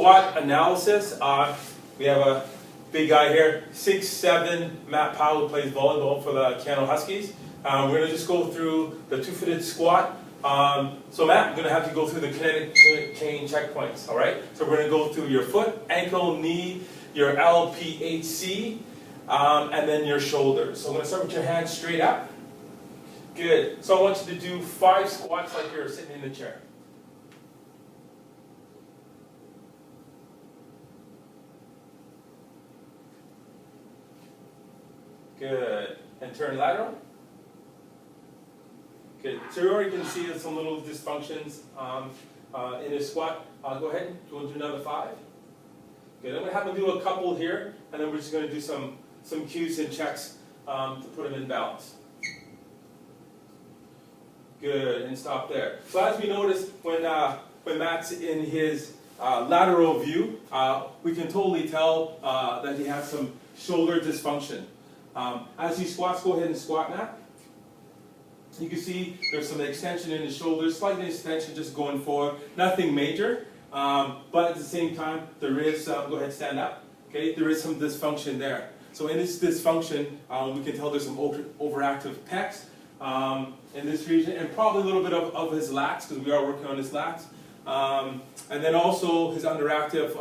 squat analysis. We have a big guy here, 6'7", Matt Powell, who plays volleyball for the Cano Huskies. We're going to just go through the two-footed squat. So Matt, I'm going to have you go through the kinetic chain checkpoints, all right? So we're going to go through your foot, ankle, knee, your LPHC, and then your shoulders. So I'm going to start with your hands straight up. Good. So I want you to do 5 squats like you're sitting in the chair. Good. And turn lateral. Good. So you already can see there's some little dysfunctions in his squat. Go ahead. Do you want to do another 5? Good. I'm going to have him do a couple here, and then we're just going to do some cues and checks to put him in balance. Good. And stop there. So as we noticed, when Matt's in his lateral view, we can totally tell that he has some shoulder dysfunction. As he squats, go ahead and squat, Matt. You can see there's some extension in his shoulders, slight extension just going forward. Nothing major, but at the same time, there is, go ahead, stand up. Okay, there is some dysfunction there. So in this dysfunction, we can tell there's some overactive pecs in this region, and probably a little bit of his lats, because we are working on his lats. And then also his underactive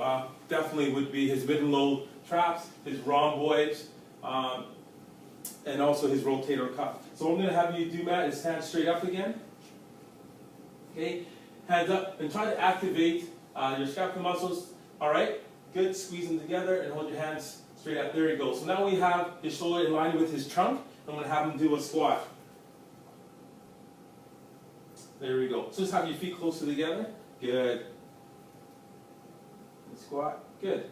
definitely would be his mid and low traps, his rhomboids, and also his rotator cuff. So what I'm going to have you do, Matt, is stand straight up again. Okay, hands up, and try to activate your scapular muscles. All right, good. Squeeze them together and hold your hands straight up. There you go. So now we have his shoulder in line with his trunk. I'm going to have him do a squat. There we go. So just have your feet closer together. Good. And squat. Good.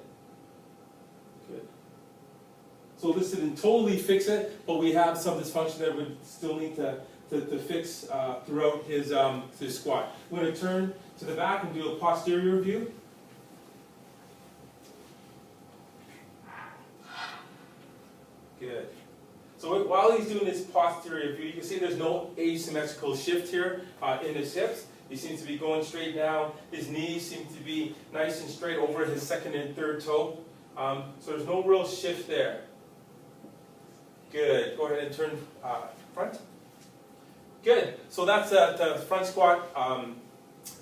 Good. So this didn't totally fix it, but we have some dysfunction that we still need to fix throughout his squat. We're going to turn to the back and do a posterior view. Good. So while he's doing his posterior view, you can see there's no asymmetrical shift here in his hips. He seems to be going straight down. His knees seem to be nice and straight over his second and third toe. So there's no real shift there. Good. Go ahead and turn front. Good. So that's the front squat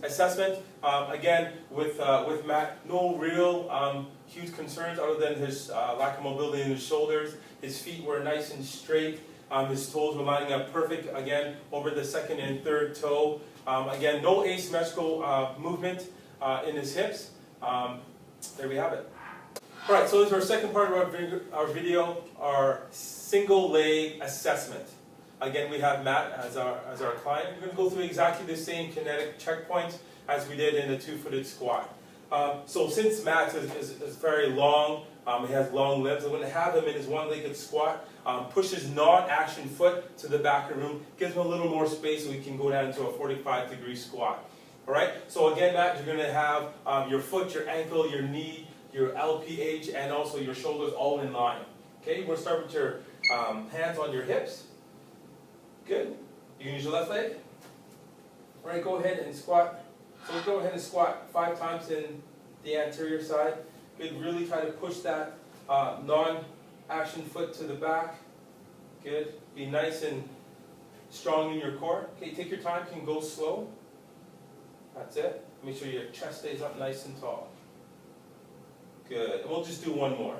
assessment. Again, with Matt, no real huge concerns other than his lack of mobility in his shoulders. His feet were nice and straight. His toes were lining up perfect, again, over the second and third toe. Again, no asymmetrical movement in his hips. There we have it. All right, so this is our second part of our video, our single leg assessment. Again, we have Matt as our client. We're going to go through exactly the same kinetic checkpoints as we did in the two-footed squat. So since Matt is very long, he has long limbs, I'm going to have him in his one-legged squat, push his non-action foot to the back of the room, gives him a little more space so we can go down into a 45-degree squat. All right, so again, Matt, you're going to have your foot, your ankle, your knee, your LPH, and also your shoulders all in line. Okay, we're going to start with your hands on your hips. Good. You can use your left leg. All right, go ahead and squat. So we'll go ahead and squat 5 times in the anterior side. Good. Really try to push that non-action foot to the back. Good. Be nice and strong in your core. Okay, take your time. You can go slow. That's it. Make sure your chest stays up nice and tall. Good. And we'll just do one more.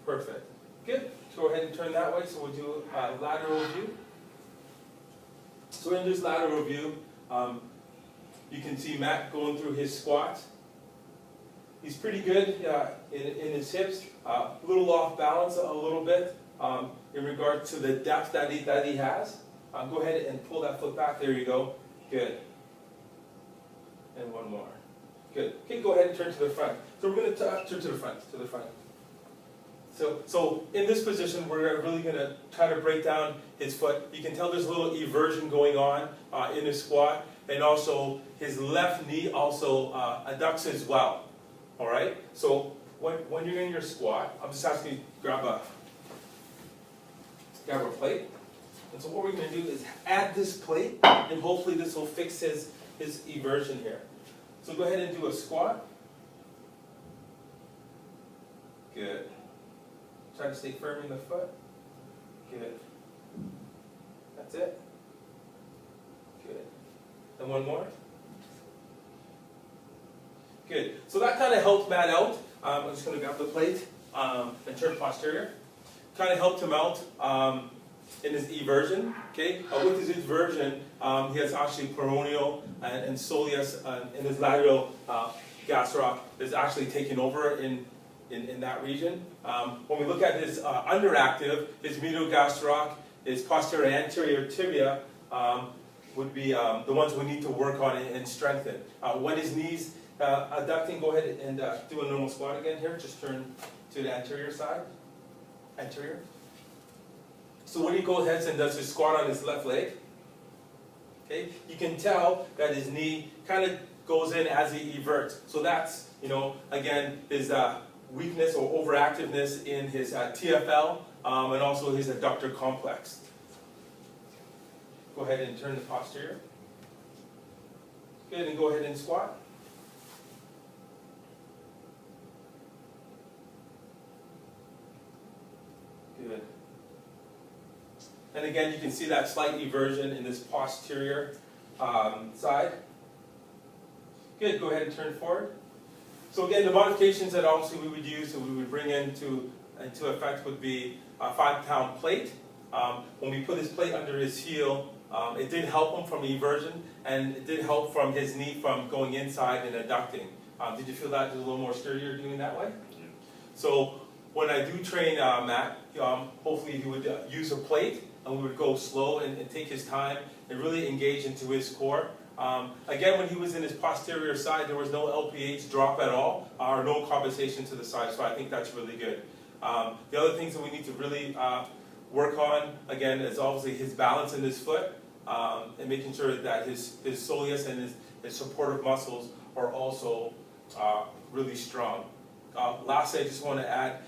Perfect. Good. So go ahead and turn that way. So we'll do a lateral view. So in this lateral view, you can see Matt going through his squats. He's pretty good in his hips. A little off balance a little bit in regard to the depth that he has. Go ahead and pull that foot back. There you go. Good. And one more. Good. Okay, go ahead and turn to the front. So we're going to turn to the front. So in this position, we're really going to try to break down his foot. You can tell there's a little eversion going on in his squat, and also his left knee also adducts as well. All right. So when you're in your squat, I'm just asking you to grab a plate. And so what we're going to do is add this plate, and hopefully this will fix his eversion here. So go ahead and do a squat. Good. Try to stay firm in the foot. Good. That's it. Good. And one more. Good. So that kind of helped Matt out. I'm just going to grab the plate and turn posterior. Kind of helped him out in his eversion. Okay. With his eversion, he has actually peroneal and soleus in his lateral gastroc is actually taking over in that region. When we look at his underactive, his medial gastroc, his posterior anterior tibia would be the ones we need to work on and strengthen. When his knees adducting, go ahead and do a normal squat again here. Just turn to the anterior side. Anterior. So when he goes ahead and does his squat on his left leg, okay, you can tell that his knee kind of goes in as he everts. So that's, again, his weakness or overactiveness in his TFL and also his adductor complex. Go ahead and turn the posterior. Good, and go ahead and squat. Good. And again, you can see that slight eversion in this posterior side. Good, go ahead and turn forward. So again, the modifications that obviously we would use, that we would bring into effect would be a 5-pound plate. When we put this plate under his heel, it did help him from eversion, and it did help from his knee from going inside and adducting. Did you feel that was a little more sturdier doing that way? Yeah. So when I do train Matt, hopefully he would use a plate, and we would go slow and take his time and really engage into his core. Again, when he was in his posterior side, there was no LPH drop at all, or no compensation to the side, so I think that's really good. The other things that we need to really work on, again, is obviously his balance in his foot, and making sure that his soleus and his supportive muscles are also really strong. Lastly, I just want to add,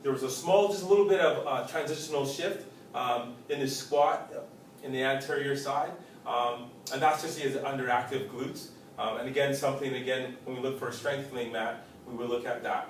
there was just a little bit of transitional shift in his squat in the anterior side. And that's just his underactive glutes. And again, when we look for a strengthening mat, we will look at that.